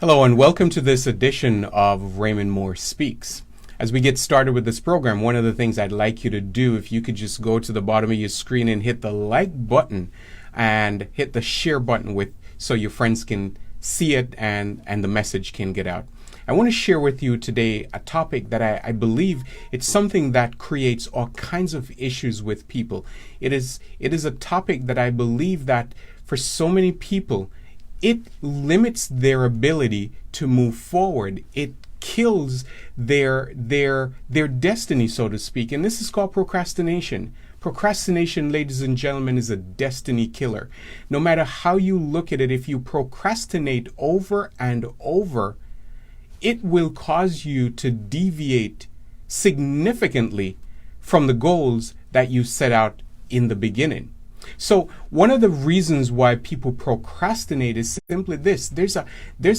Hello and welcome to this edition of Raymond Moore Speaks. As we get started with this program, one of the things I'd like you to do, if you could just go to the bottom of your screen and hit the like button and hit the share button so your friends can see it and the message can get out. I want to share with you today a topic that I believe it's something that creates all kinds of issues with people. It is a topic that I believe that for so many people, it limits their ability to move forward. It kills their destiny, so to speak. And this is called procrastination. Procrastination, ladies and gentlemen, is a destiny killer. No matter how you look at it, if you procrastinate over and over, it will cause you to deviate significantly from the goals that you set out in the beginning. So one of the reasons why people procrastinate is simply this. There's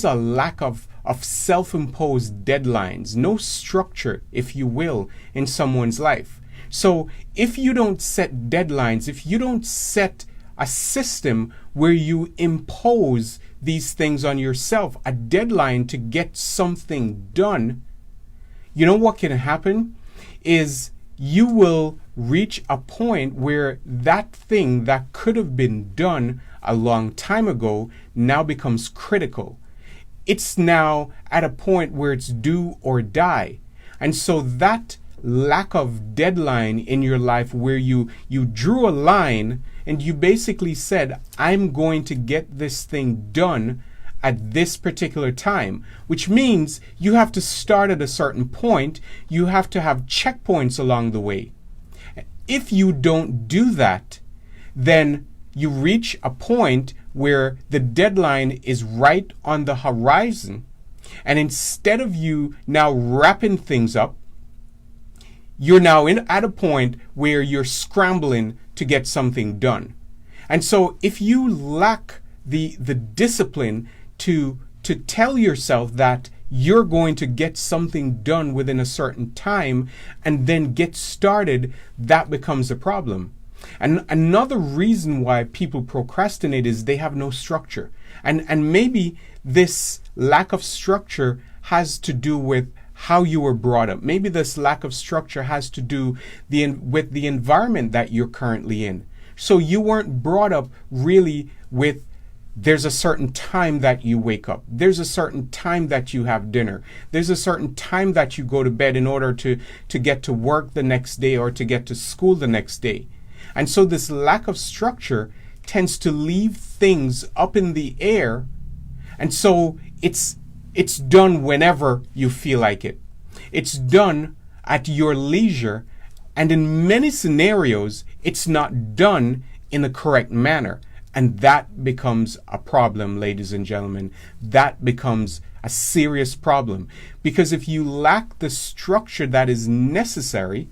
a lack of self-imposed deadlines, no structure, if you will, in someone's life. So if you don't set deadlines, if you don't set a system where you impose these things on yourself, a deadline to get something done, you know what can happen is you will reach a point where that thing that could have been done a long time ago now becomes critical. It's now at a point where it's do or die. And so that lack of deadline in your life where you drew a line and you basically said, I'm going to get this thing done at this particular time, which means you have to start at a certain point. You have to have checkpoints along the way. If you don't do that, then you reach a point where the deadline is right on the horizon. And instead of you now wrapping things up, you're now at a point where you're scrambling to get something done. And so if you lack the discipline to tell yourself that you're going to get something done within a certain time and then get started, that becomes a problem. And another reason why people procrastinate is they have no structure. And maybe this lack of structure has to do with how you were brought up. Maybe this lack of structure has to do with the environment that you're currently in. So you weren't brought up really with there's a certain time that you wake up. There's a certain time that you have dinner. There's a certain time that you go to bed in order to get to work the next day or to get to school the next day. And so this lack of structure tends to leave things up in the air. And so it's done whenever you feel like it. It's done at your leisure. And in many scenarios, it's not done in the correct manner. And that becomes a problem, ladies and gentlemen. That becomes a serious problem. Because if you lack the structure that is necessary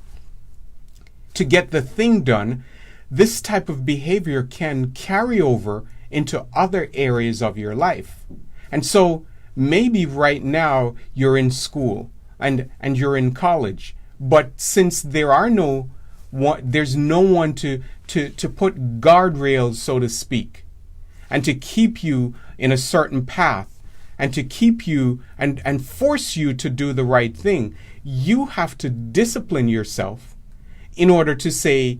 to get the thing done, this type of behavior can carry over into other areas of your life. And so maybe right now you're in school and you're in college, but since there's no one to put guardrails, so to speak, and to keep you in a certain path and to keep you and force you to do the right thing, you have to discipline yourself in order to say,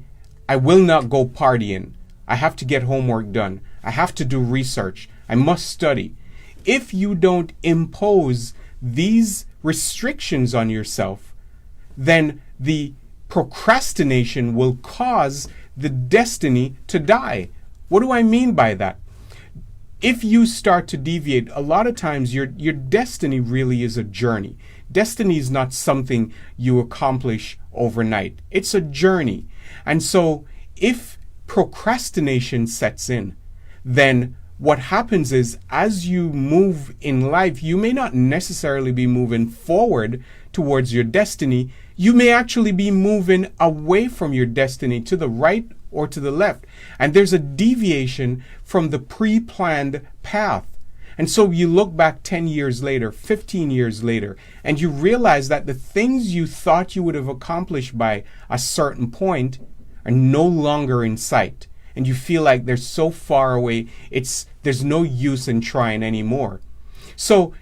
I will not go partying. I have to get homework done. I have to do research. I must study. If you don't impose these restrictions on yourself, then the procrastination will cause the destiny to die. What do I mean by that? If you start to deviate, a lot of times your destiny really is a journey. Destiny is not something you accomplish overnight. It's a journey. And so if procrastination sets in, then what happens is as you move in life, you may not necessarily be moving forward towards your destiny. You may actually be moving away from your destiny to the right or to the left. And there's a deviation from the pre-planned path. And so you look back 10 years later, 15 years later, and you realize that the things you thought you would have accomplished by a certain point are no longer in sight. And you feel like they're so far away, there's no use in trying anymore. So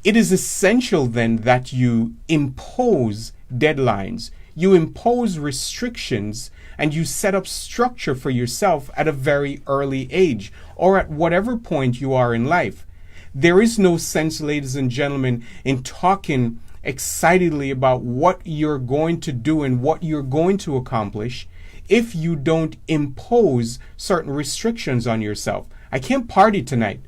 it is essential then that you impose deadlines, you impose restrictions, and you set up structure for yourself at a very early age or at whatever point you are in life. There is no sense, ladies and gentlemen, in talking excitedly about what you're going to do and what you're going to accomplish if you don't impose certain restrictions on yourself. I can't party tonight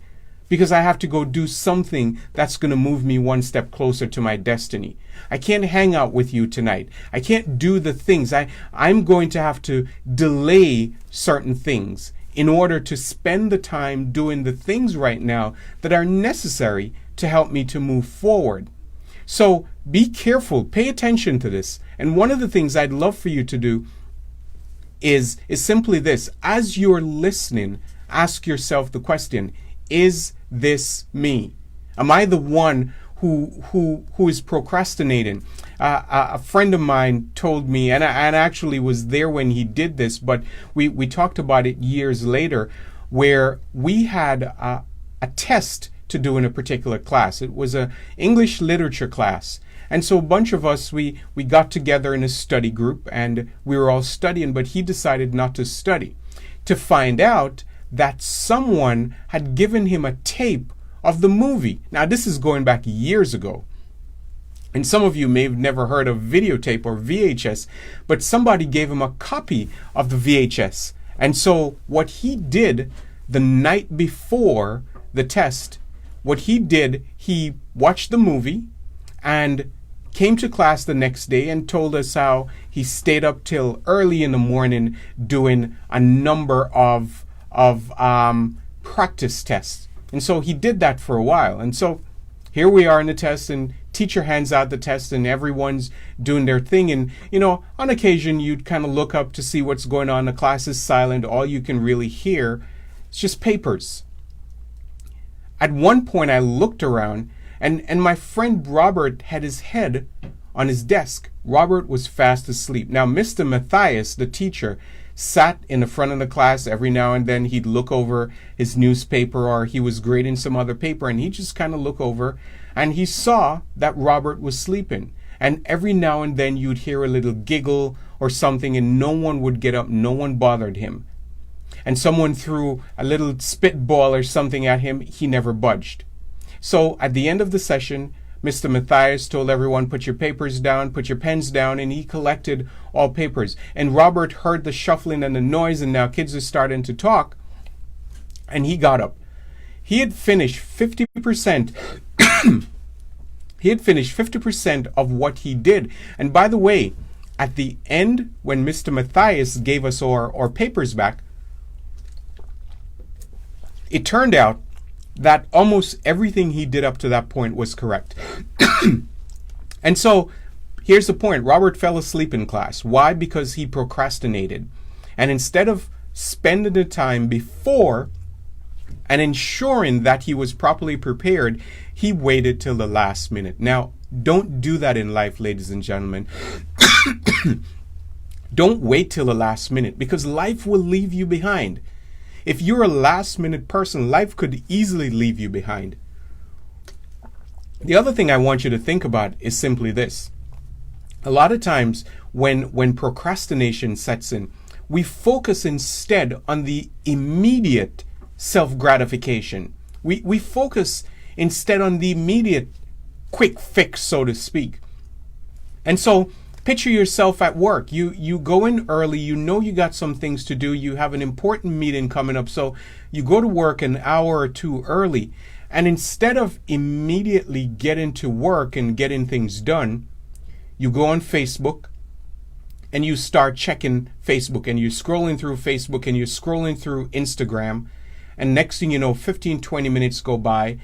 because I have to go do something that's going to move me one step closer to my destiny. I can't hang out with you tonight. I can't do the things. I'm going to have to delay certain things in order to spend the time doing the things right now that are necessary to help me to move forward. So be careful, pay attention to this. And one of the things I'd love for you to do is simply this. As you're listening, ask yourself the question, is this me? Am I the one who is procrastinating? A friend of mine told me, and I actually was there when he did this, but we talked about it years later, where we had a test to do in a particular class. It was an English literature class. And so a bunch of us, we got together in a study group and we were all studying, but he decided not to study, to find out that someone had given him a tape of the movie. Now, this is going back years ago. And some of you may have never heard of videotape or VHS, but somebody gave him a copy of the VHS. And so what he did the night before the test, what he did, he watched the movie and came to class the next day and told us how he stayed up till early in the morning doing a number of practice tests. And so he did that for a while. And so here we are in the test, and teacher hands out the test and everyone's doing their thing. And, on occasion you'd kind of look up to see what's going on. The class is silent. All you can really hear is just papers. At one point I looked around and my friend Robert had his head on his desk. Robert was fast asleep. Now, Mr. Matthias, the teacher, sat in the front of the class. Every now and then he'd look over his newspaper or he was grading some other paper, and he'd just kind of look over and he saw that Robert was sleeping. And every now and then you'd hear a little giggle or something, and no one would get up. No one bothered him. And someone threw a little spitball or something at him. He never budged. So at the end of the session, Mr. Matthias told everyone, put your papers down, put your pens down, and he collected all papers. And Robert heard the shuffling and the noise, and now kids are starting to talk, and he got up. He had finished 50%. He had finished 50% of what he did. And by the way, at the end, when Mr. Matthias gave us our papers back, it turned out that almost everything he did up to that point was correct. And so here's the point. Robert fell asleep in class. Why? Because he procrastinated. And instead of spending the time before and ensuring that he was properly prepared, he waited till the last minute. Now, don't do that in life, ladies and gentlemen. Don't wait till the last minute, because life will leave you behind. If you're a last minute person, life could easily leave you behind. The other thing I want you to think about is simply this. A lot of times when procrastination sets in, we focus instead on the immediate self-gratification. We focus instead on the immediate quick fix, so to speak. And so picture yourself at work. You go in early, you got some things to do, you have an important meeting coming up, so you go to work an hour or two early, and instead of immediately getting to work and getting things done, you go on Facebook and you start checking Facebook, and you're scrolling through Facebook and you're scrolling through Instagram, and next thing you know, 15-20 minutes go by.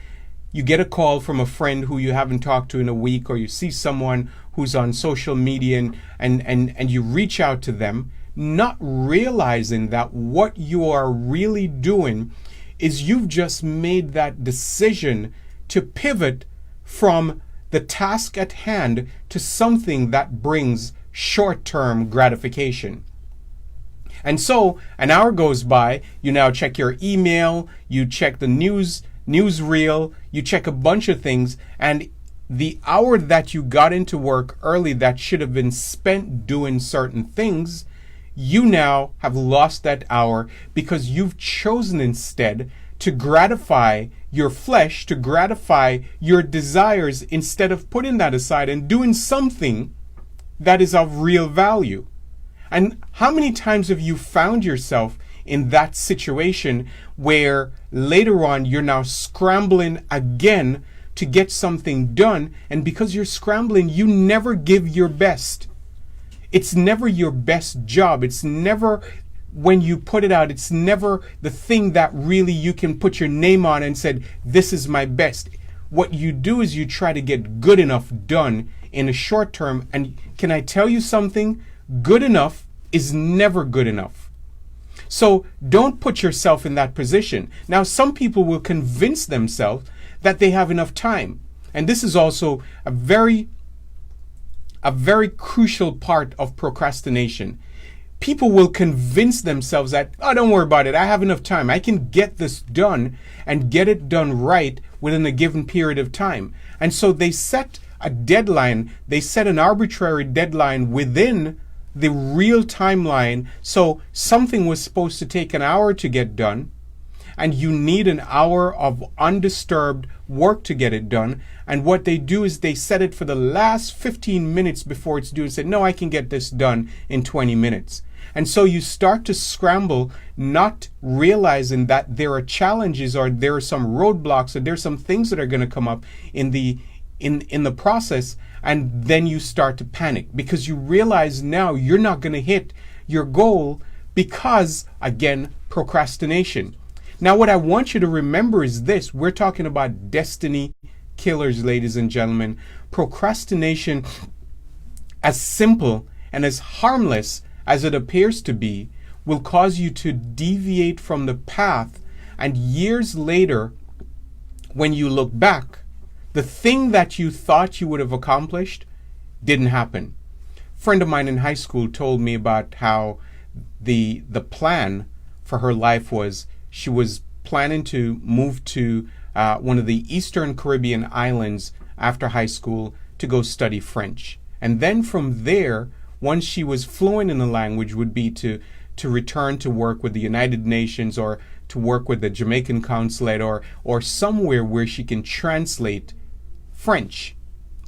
You get a call from a friend who you haven't talked to in a week, or you see someone who's on social media and you reach out to them, not realizing that what you are really doing is you've just made that decision to pivot from the task at hand to something that brings short-term gratification. And so an hour goes by, you now check your email, you check the news newsreel, you check a bunch of things, and the hour that you got into work early that should have been spent doing certain things, you now have lost that hour because you've chosen instead to gratify your flesh, to gratify your desires, instead of putting that aside and doing something that is of real value. And how many times have you found yourself in that situation where later on you're now scrambling again to get something done, and because you're scrambling, you never give your best. It's never your best job. It's never, when you put it out, it's never the thing that really you can put your name on and said, this is my best. What you do is you try to get good enough done in a short term. And can I tell you something? Good enough is never good enough. So don't put yourself in that position. Now, some people will convince themselves that they have enough time. And this is also a very crucial part of procrastination. People will convince themselves that, oh, don't worry about it. I have enough time. I can get this done and get it done right within a given period of time. And so they set a deadline. They set an arbitrary deadline within the real timeline. So something was supposed to take an hour to get done, and you need an hour of undisturbed work to get it done. And what they do is they set it for the last 15 minutes before it's due and say, no, I can get this done in 20 minutes. And so you start to scramble, not realizing that there are challenges, or there are some roadblocks, or there's some things that are going to come up in the process. And then you start to panic because you realize now you're not going to hit your goal because, again, procrastination. Now, what I want you to remember is this. We're talking about destiny killers, ladies and gentlemen. Procrastination, as simple and as harmless as it appears to be, will cause you to deviate from the path. And years later, when you look back, the thing that you thought you would have accomplished didn't happen. A friend of mine in high school told me about how the plan for her life was she was planning to move to one of the Eastern Caribbean islands after high school to go study French. And then from there, once she was fluent in the language, would be to return to work with the United Nations, or to work with the Jamaican consulate, or somewhere where she can translate French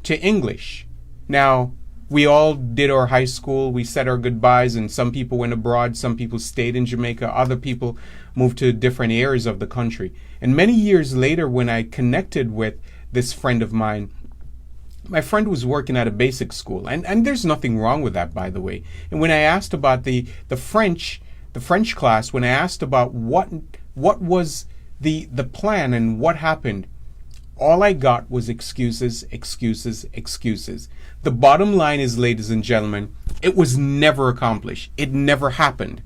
to English. Now, we all did our high school, we said our goodbyes, and some people went abroad, some people stayed in Jamaica, other people moved to different areas of the country. And many years later, when I connected with this friend of mine, my friend was working at a basic school, and there's nothing wrong with that, by the way. And when I asked about the French class, when I asked about what was the plan and what happened, all I got was excuses, excuses, excuses. The bottom line is, ladies and gentlemen, it was never accomplished. It never happened.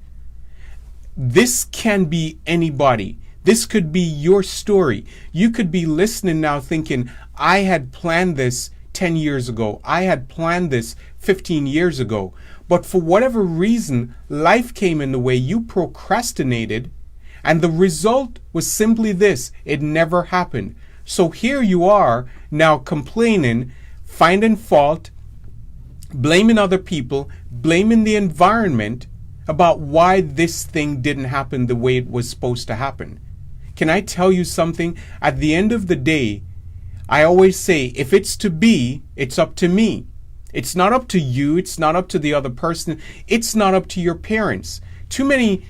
This can be anybody. This could be your story. You could be listening now thinking, I had planned this 10 years ago. I had planned this 15 years ago. But for whatever reason, life came in the way. You procrastinated, and the result was simply this. It never happened. So here you are now complaining, finding fault, blaming other people, blaming the environment about why this thing didn't happen the way it was supposed to happen. Can I tell you something? At the end of the day, I always say, if it's to be, it's up to me. It's not up to you. It's not up to the other person. It's not up to your parents. Too many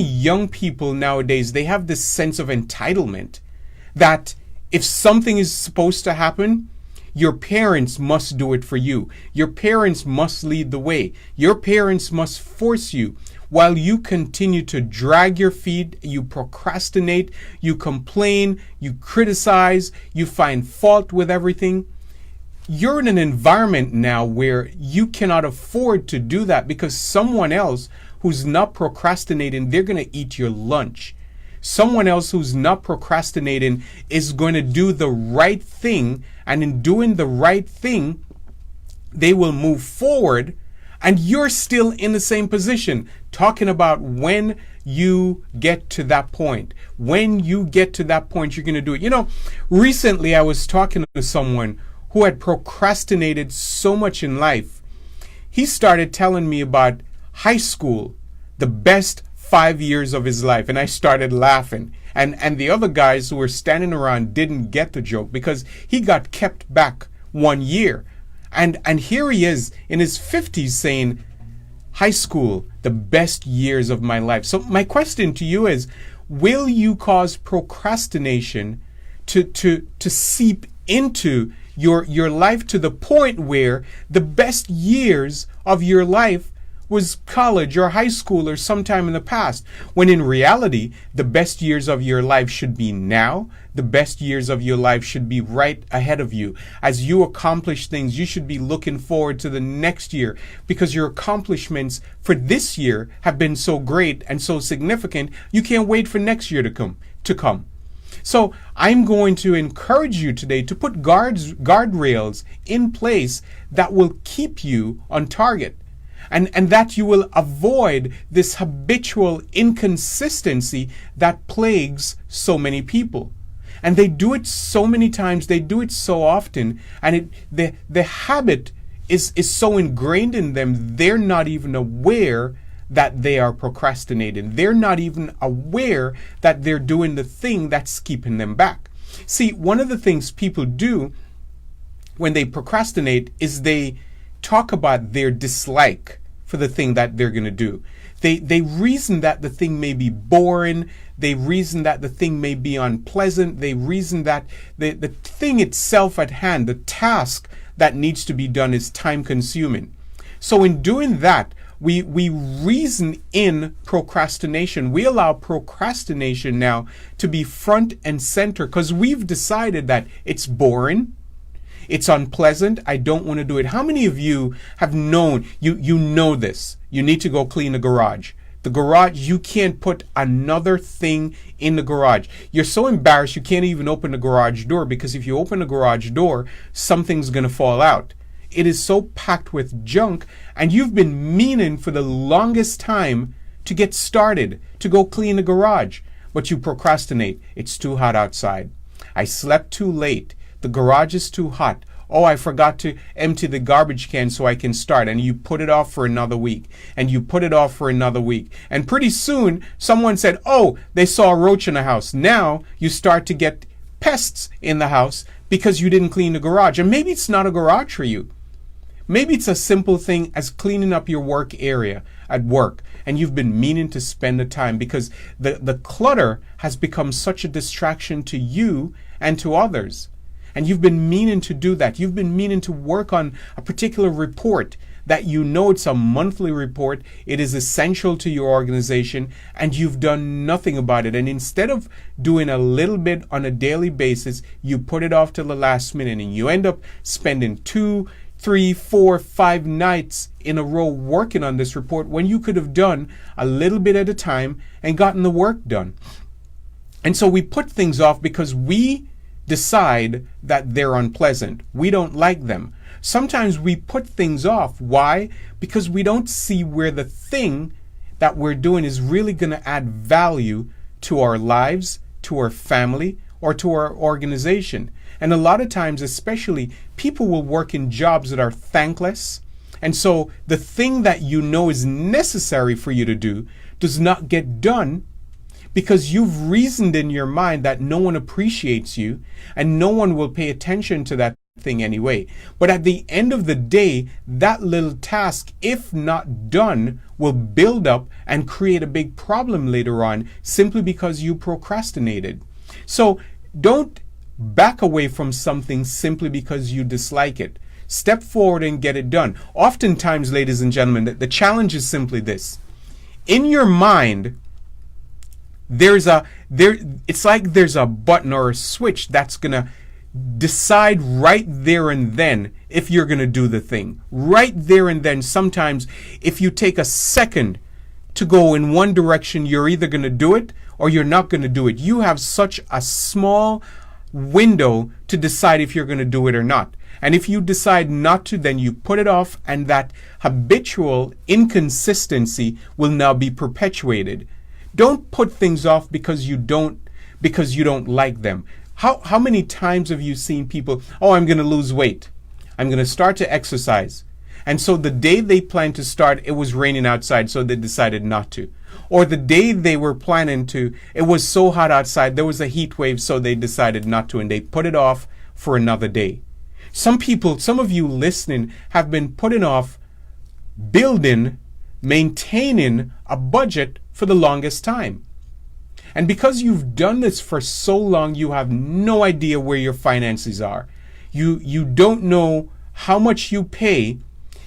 young people nowadays, they have this sense of entitlement that if something is supposed to happen, your parents must do it for you. Your parents must lead the way. Your parents must force you. While you continue to drag your feet, you procrastinate, you complain, you criticize, you find fault with everything. You're in an environment now where you cannot afford to do that, because someone else who's not procrastinating, they're going to eat your lunch. Someone else who's not procrastinating is going to do the right thing, and in doing the right thing, they will move forward, and you're still in the same position, talking about when you get to that point. When you get to that point, you're going to do it. You know, recently I was talking to someone who had procrastinated so much in life. He started telling me about high school, the best 5 years of his life, and I started laughing. And the other guys who were standing around didn't get the joke because he got kept back 1 year. And here he is in his 50s saying, high school, the best years of my life. So my question to you is, will you cause procrastination to seep into your life to the point where the best years of your life was college or high school or sometime in the past, when in reality, the best years of your life should be now. The best years of your life should be right ahead of you. As you accomplish things, you should be looking forward to the next year, because your accomplishments for this year have been so great and so significant, you can't wait for next year to come. So I'm going to encourage you today to put guardrails in place that will keep you on target. And that you will avoid this habitual inconsistency that plagues so many people. And they do it so many times, they do it so often, and the habit is so ingrained in them, they're not even aware that they are procrastinating. They're not even aware that they're doing the thing that's keeping them back. See, one of the things people do when they procrastinate is they talk about their dislike for the thing that they're going to do. They reason that the thing may be boring. They reason that the thing may be unpleasant. They reason that the thing itself at hand, the task that needs to be done, is time consuming. So in doing that, we reason in procrastination. We allow procrastination now to be front and center because we've decided that it's boring. It's unpleasant. I don't want to do it. How many of you have known, you know this, you need to go clean the garage. The garage, you can't put another thing in the garage. You're so embarrassed you can't even open the garage door, because if you open the garage door, something's going to fall out. It is so packed with junk, and you've been meaning for the longest time to get started, to go clean the garage, but you procrastinate. It's too hot outside. I slept too late. The garage is too hot. Oh, I forgot to empty the garbage can so I can start. And you put it off for another week. And you put it off for another week. And pretty soon, someone said, oh, they saw a roach in the house. Now you start to get pests in the house because you didn't clean the garage. And maybe it's not a garage for you. Maybe it's a simple thing as cleaning up your work area at work. And you've been meaning to spend the time because the clutter has become such a distraction to you and to others. And you've been meaning to do that. You've been meaning to work on a particular report that you know it's a monthly report. It is essential to your organization, and you've done nothing about it. And instead of doing a little bit on a daily basis, you put it off till the last minute, and you end up spending 2, 3, 4, 5 nights in a row working on this report when you could have done a little bit at a time and gotten the work done. And so we put things off because we decide that they're unpleasant. We don't like them. Sometimes we put things off. Why? Because we don't see where the thing that we're doing is really going to add value to our lives, to our family, or to our organization. And a lot of times, especially, people will work in jobs that are thankless. And so the thing that you know is necessary for you to do does not get done because you've reasoned in your mind that no one appreciates you and no one will pay attention to that thing anyway. But at the end of the day, that little task, if not done, will build up and create a big problem later on simply because you procrastinated. So don't back away from something simply because you dislike it. Step forward and get it done. Oftentimes, ladies and gentlemen, the challenge is simply this. In your mind, it's like there's a button or a switch that's going to decide right there and then if you're going to do the thing. Right there and then. Sometimes if you take a second to go in one direction, you're either going to do it or you're not going to do it. You have such a small window to decide if you're going to do it or not. And if you decide not to, then you put it off, and that habitual inconsistency will now be perpetuated. Don't put things off because you don't like them. How many times have you seen people, oh, I'm going to lose weight. I'm going to start to exercise. And so the day they planned to start, it was raining outside, so they decided not to. Or the day they were planning to, it was so hot outside, there was a heat wave, so they decided not to, and they put it off for another day. Some of you listening have been putting off maintaining a budget for the longest time. And because you've done this for so long, you have no idea where your finances are. You don't know how much you pay.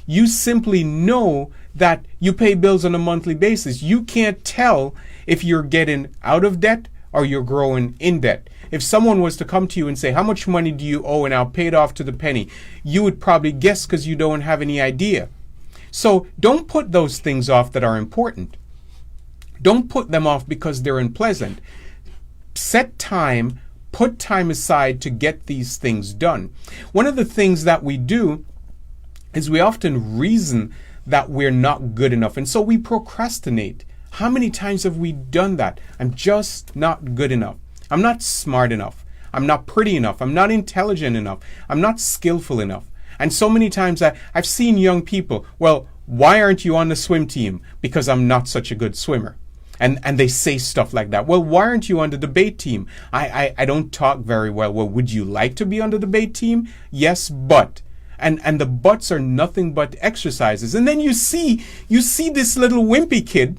You simply know that you pay bills on a monthly basis. You can't tell if you're getting out of debt or you're growing in debt. If someone was to come to you and say, how much money do you owe, and I'll pay it off to the penny, you would probably guess because you don't have any idea. So don't put those things off that are important. Don't put them off because they're unpleasant. Set time, put time aside to get these things done. One of the things that we do is we often reason that we're not good enough, and so we procrastinate. How many times have we done that? I'm just not good enough. I'm not smart enough. I'm not pretty enough. I'm not intelligent enough. I'm not skillful enough. And so many times I've seen young people, well, why aren't you on the swim team? Because I'm not such a good swimmer. And they say stuff like that. Well, why aren't you on the debate team? I don't talk very well. Well, would you like to be on the debate team? Yes, but. And the buts are nothing but exercises. And then you see this little wimpy kid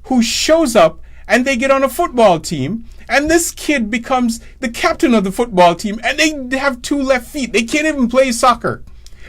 who shows up and they get on a football team, and this kid becomes the captain of the football team, and they have 2 left feet. They can't even play soccer.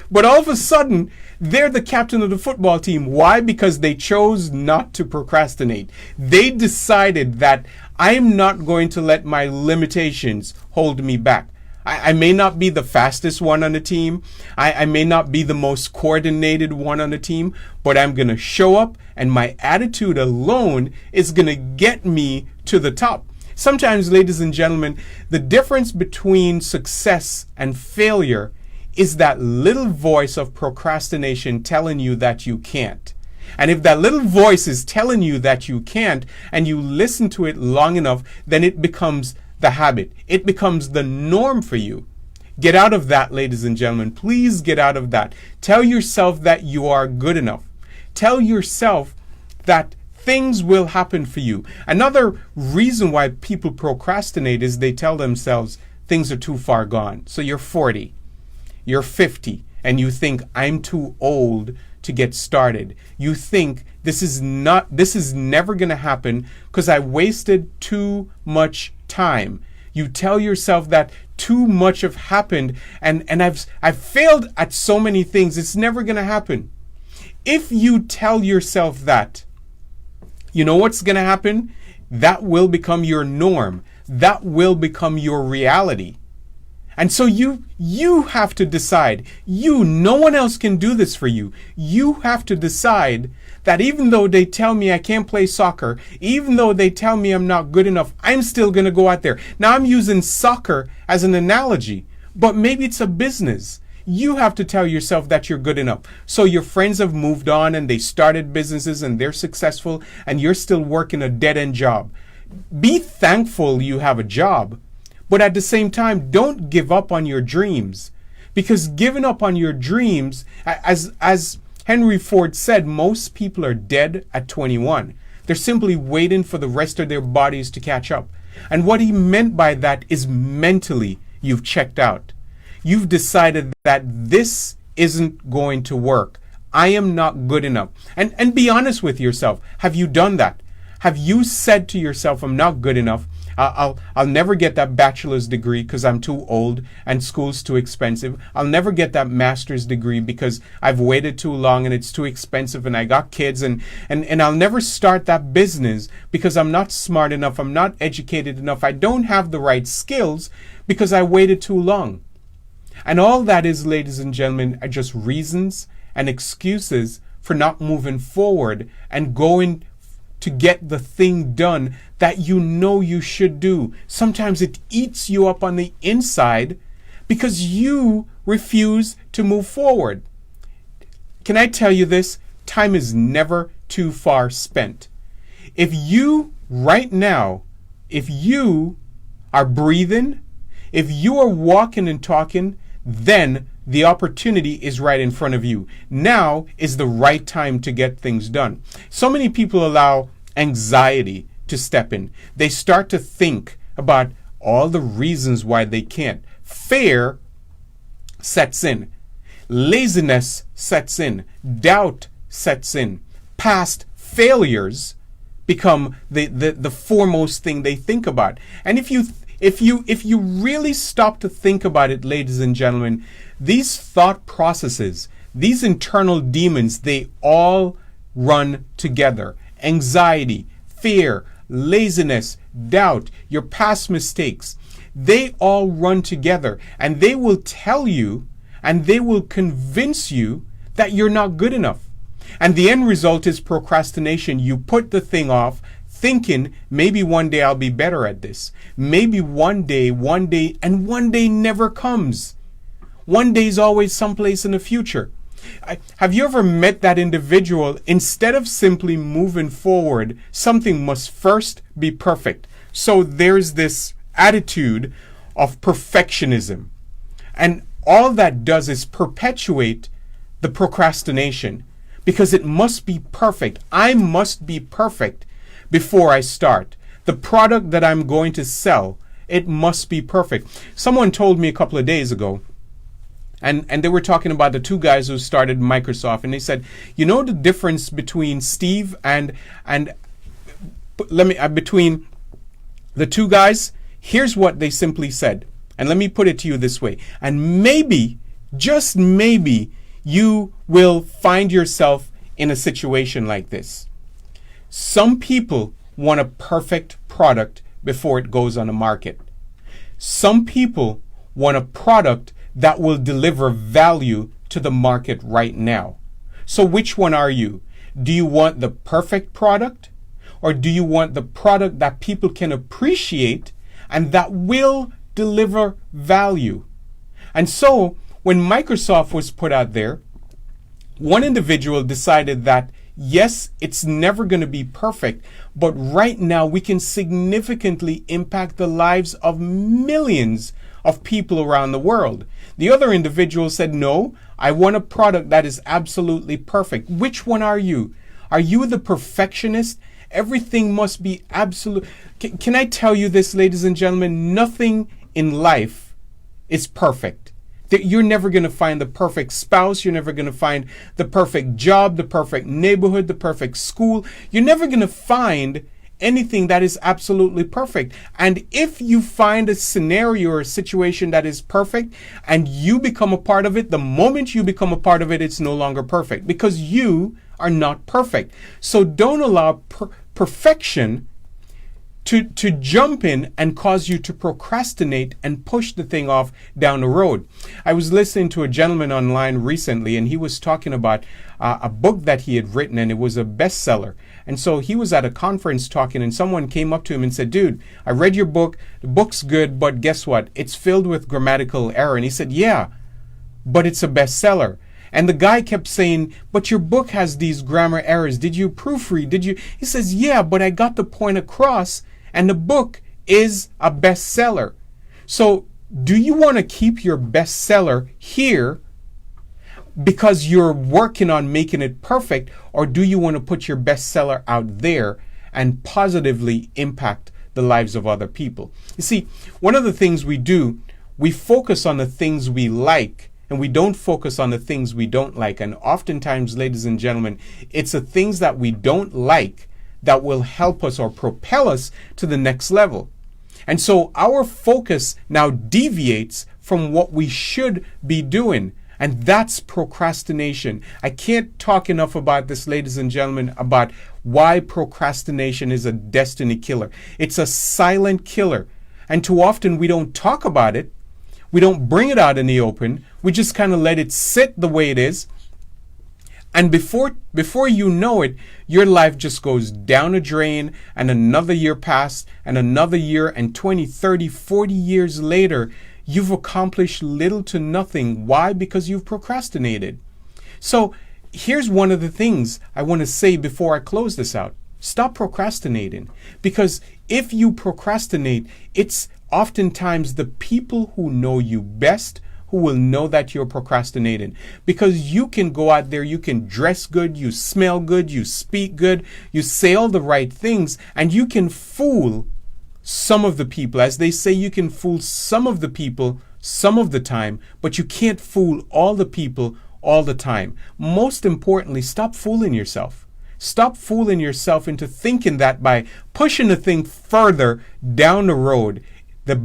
But all of a sudden, they're the captain of the football team. Why? Because they chose not to procrastinate. They decided that I'm not going to let my limitations hold me back. I may not be the fastest one on the team. I may not be the most coordinated one on the team, but I'm going to show up, and my attitude alone is going to get me to the top. Sometimes, ladies and gentlemen, the difference between success and failure is that little voice of procrastination telling you that you can't. And if that little voice is telling you that you can't, and you listen to it long enough, then it becomes the habit. It becomes the norm for you. Get out of that, ladies and gentlemen. Please get out of that. Tell yourself that you are good enough. Tell yourself that things will happen for you. Another reason why people procrastinate is they tell themselves things are too far gone. So you're 40, you're 50, and you think, I'm too old to get started. You think this is never going to happen because I wasted too much time. You tell yourself that too much have happened, and I've failed at so many things. It's never going to happen. If you tell yourself that, you know what's going to happen? That will become your norm. That will become your reality. And so you have to decide. No one else can do this for you. You have to decide that even though they tell me I can't play soccer, even though they tell me I'm not good enough, I'm still going to go out there. Now I'm using soccer as an analogy, but maybe it's a business. You have to tell yourself that you're good enough. So your friends have moved on and they started businesses and they're successful, and you're still working a dead-end job. Be thankful you have a job. But at the same time, don't give up on your dreams, because giving up on your dreams, as Henry Ford said, most people are dead at 21. They're simply waiting for the rest of their bodies to catch up. And what he meant by that is mentally you've checked out. You've decided that this isn't going to work. I am not good enough. And be honest with yourself. Have you done that? Have you said to yourself, I'm not good enough? I'll never get that bachelor's degree because I'm too old and school's too expensive. I'll never get that master's degree because I've waited too long and it's too expensive and I got kids, and I'll never start that business because I'm not smart enough. I'm not educated enough. I don't have the right skills because I waited too long. And all that is, ladies and gentlemen, are just reasons and excuses for not moving forward and going to get the thing done that you know you should do. Sometimes it eats you up on the inside because you refuse to move forward. Can I tell you this? Time is never too far spent. if you right now, if you are breathing, if you are walking and talking, then the opportunity is right in front of you. Now is the right time to get things done. So many people allow anxiety to step in. They start to think about all the reasons why they can't. Fear sets in. Laziness sets in. Doubt sets in. Past failures become the foremost thing they think about. And if you really stop to think about it, ladies and gentlemen, these thought processes, these internal demons, they all run together. Anxiety, fear, laziness, doubt, your past mistakes, they all run together, and they will tell you and they will convince you that you're not good enough. And the end result is procrastination. You put the thing off thinking, maybe one day I'll be better at this. Maybe one day, and one day never comes. One day is always someplace in the future. Have you ever met that individual? Instead of simply moving forward, something must first be perfect. So there's this attitude of perfectionism. And all that does is perpetuate the procrastination, because it must be perfect. I must be perfect before I start. The product that I'm going to sell, it must be perfect. Someone told me a couple of days ago, and they were talking about the two guys who started Microsoft, and they said, you know the difference between Steve and between the two guys? Here's what they simply said. And let me put it to you this way. And maybe, just maybe, you will find yourself in a situation like this. Some people want a perfect product before it goes on the market. Some people want a product that will deliver value to the market right now. So which one are you? Do you want the perfect product? Or do you want the product that people can appreciate and that will deliver value? And so when Microsoft was put out there, one individual decided that yes, it's never going to be perfect, but right now we can significantly impact the lives of millions of people around the world. The other individual said, no, I want a product that is absolutely perfect. Which one are you? Are you the perfectionist? Everything must be absolute. Can I tell you this, ladies and gentlemen? Nothing in life is perfect. You're never going to find the perfect spouse. You're never going to find the perfect job, the perfect neighborhood, the perfect school. You're never going to find anything that is absolutely perfect. And if you find a scenario or a situation that is perfect and you become a part of it, the moment you become a part of it, it's no longer perfect because you are not perfect. So don't allow perfection to jump in and cause you to procrastinate and push the thing off down the road. I was listening to a gentleman online recently, and he was talking about a book that he had written, and it was a bestseller. And so he was at a conference talking, and someone came up to him and said, dude, I read your book. The book's good, but guess what? It's filled with grammatical error. And he said, yeah, but it's a bestseller. And the guy kept saying, but your book has these grammar errors. Did you proofread? Did you? He says, yeah, but I got the point across, and the book is a bestseller. So do you want to keep your bestseller here because you're working on making it perfect, or do you want to put your bestseller out there and positively impact the lives of other people? You see, one of the things we do, we focus on the things we like, and we don't focus on the things we don't like. And oftentimes, ladies and gentlemen, it's the things that we don't like that will help us or propel us to the next level. And so our focus now deviates from what we should be doing. And that's procrastination. I can't talk enough about this, ladies and gentlemen, about why procrastination is a destiny killer. It's a silent killer. And too often we don't talk about it. We don't bring it out in the open. We just kind of let it sit the way it is. And before you know it, your life just goes down a drain, and another year passed, and another year, and 20, 30, 40 years later, you've accomplished little to nothing. Why? Because you've procrastinated. So here's one of the things I want to say before I close this out. Stop procrastinating. Because if you procrastinate, it's oftentimes the people who know you best who will know that you're procrastinating. Because you can go out there, you can dress good, you smell good, you speak good, you say all the right things, and you can fool some of the people. As they say, you can fool some of the people some of the time, but you can't fool all the people all the time. Most importantly, stop fooling yourself. Stop fooling yourself into thinking that by pushing the thing further down the road, the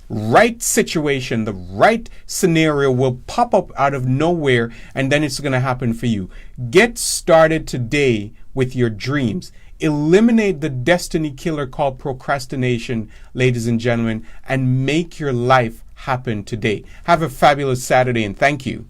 right situation, the right scenario will pop up out of nowhere, and then it's going to happen for you. Get started today with your dreams. Eliminate the destiny killer called procrastination, ladies and gentlemen, and make your life happen today. Have a fabulous Saturday, and thank you.